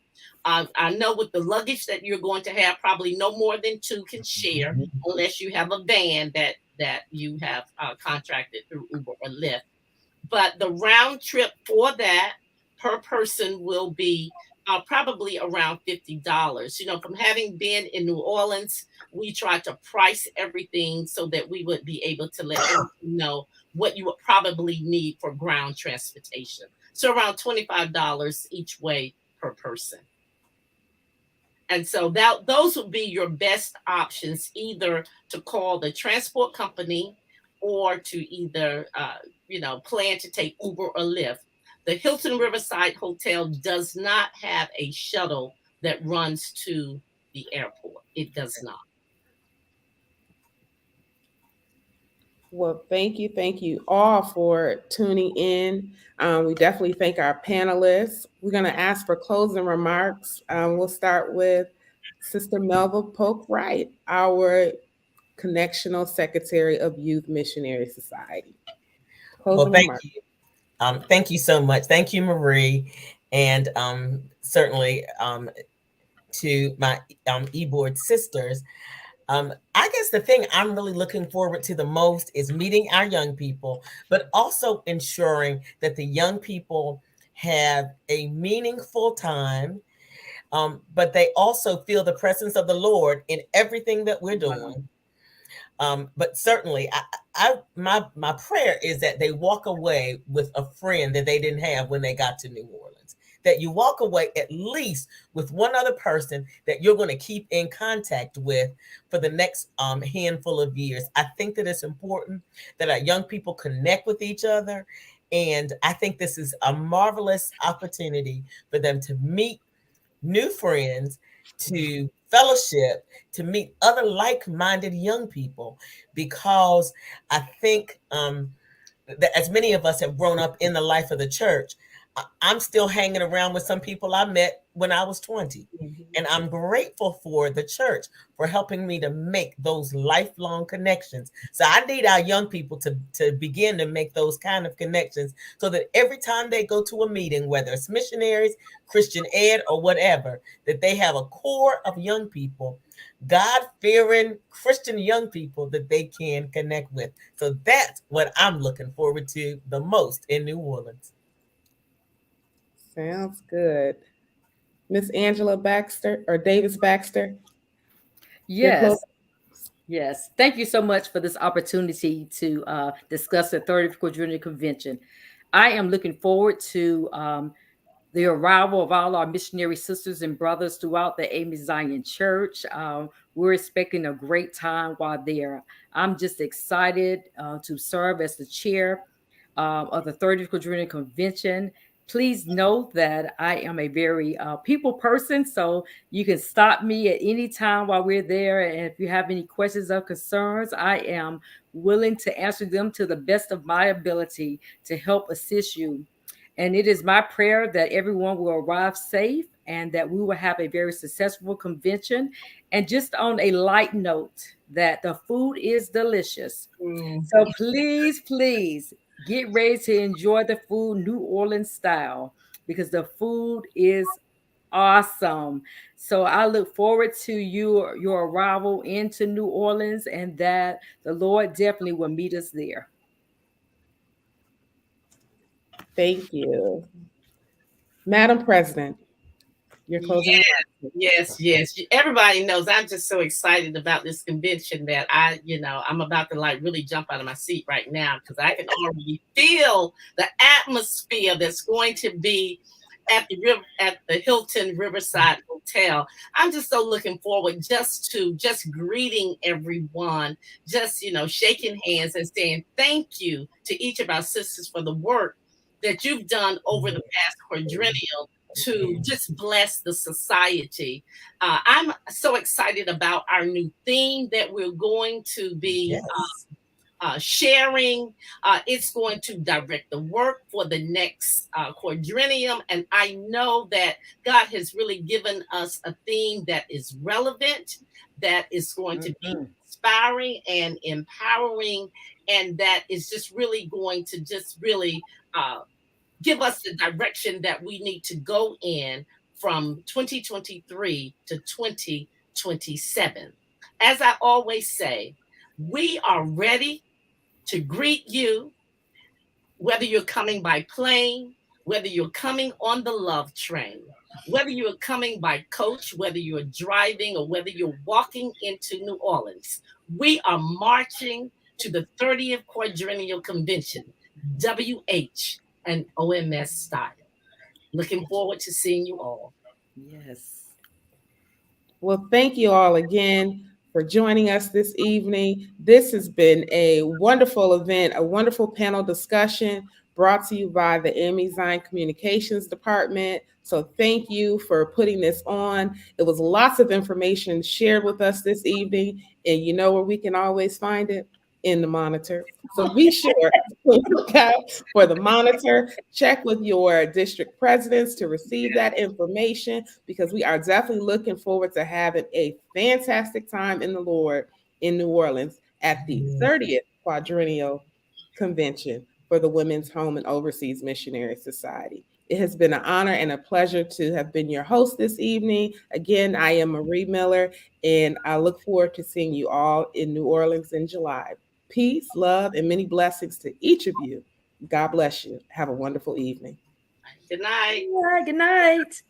I know with the luggage that you're going to have, probably no more than two can share, unless you have a van that you have contracted through Uber or Lyft. But the round trip for that per person will be probably around $50. You know, from having been in New Orleans, we try to price everything so that we would be able to let you know what you would probably need for ground transportation. So around $25 each way per person. And so those would be your best options, either to call the transport company or to either plan to take Uber or Lyft. The Hilton Riverside Hotel does not have a shuttle that runs to the airport. It does not. Well, thank you all for tuning in. We definitely thank our panelists. We're going to ask for closing remarks. We'll start with Sister Melva Polk Wright, our Connectional Secretary of Youth Missionary Society. Well, thank you. Thank you so much. Thank you, Marie. And certainly to my e-board sisters. I guess the thing I'm really looking forward to the most is meeting our young people, but also ensuring that the young people have a meaningful time, but they also feel the presence of the Lord in everything that we're doing. But certainly, my prayer is that they walk away with a friend that they didn't have when they got to New Orleans. That you walk away at least with one other person that you're going to keep in contact with for the next handful of years. I think that it's important that our young people connect with each other. And I think this is a marvelous opportunity for them to meet new friends, to fellowship, to meet other like-minded young people, because I think that as many of us have grown up in the life of the church, I'm still hanging around with some people I met when I was 20. Mhm. And I'm grateful for the church for helping me to make those lifelong connections. So I need our young people to begin to make those kind of connections so that every time they go to a meeting, whether it's missionaries, Christian ed, or whatever, that they have a core of young people, God fearing Christian young people that they can connect with. So that's what I'm looking forward to the most in New Orleans. Sounds good. Miss Angela Baxter or Davis Baxter, your close. Yes. Yes. Thank you so much for this opportunity to discuss the 30th Quadrennial Convention. I am looking forward to the arrival of all our missionary sisters and brothers throughout the A.M.E Zion Church. We're expecting a great time while there. I'm just excited to serve as the chair of the 30th Quadrennial Convention. Please note that I am a very people person, so you can stop me at any time while we're there. And if you have any questions or concerns, I am willing to answer them to the best of my ability to help assist you. And it is my prayer that everyone will arrive safe and that we will have a very successful convention. And just on a light note, that the food is delicious. Mm. So please, please get ready to enjoy the food New Orleans style because the food is awesome. So I look forward to your arrival into New Orleans and that the Lord definitely will meet us there. Thank you. Madam President, your closing remarks. Yes, yes. Everybody knows I'm just so excited about this convention that I'm about to like really jump out of my seat right now because I can already feel the atmosphere that's going to be at the river at the Hilton Riverside Hotel. I'm just so looking forward just greeting everyone, just shaking hands and saying thank you to each of our sisters for the work that you've done over the past quadrennial to just bless the society. I'm so excited about our new theme that we're going to be Yes. sharing. It's going to direct the work for the next quadrennium. And I know that God has really given us a theme that is relevant, that is going to be Mhm. inspiring and empowering, and that is just really going to just really give us the direction that we need to go in from 2023 to 2027. As I always say, we are ready to greet you, whether you're coming by plane, whether you're coming on the love train, whether you're coming by coach, whether you're driving, or whether you're walking into New Orleans. We are marching to the 30th Quadrennial Convention, WH and OMS style. Looking forward to seeing you all. Yes. Well, thank you all again for joining us this evening. This has been a wonderful event, a wonderful panel discussion brought to you by the A.M.E Zion Communications Department. So thank you for putting this on. It was lots of information shared with us this evening, and you know where we can always find it? In the monitor. So be sure to look out for the monitor. Check with your district presidents to receive that information because we are definitely looking forward to having a fantastic time in the Lord in New Orleans at the 30th Quadrennial Convention for the Women's Home and Overseas Missionary Society. It has been an honor and a pleasure to have been your host this evening. Again, I am Marie Miller, and I look forward to seeing you all in New Orleans in July. Peace, love, and many blessings to each of you. God bless you. Have a wonderful evening. Good night. Yeah, good night.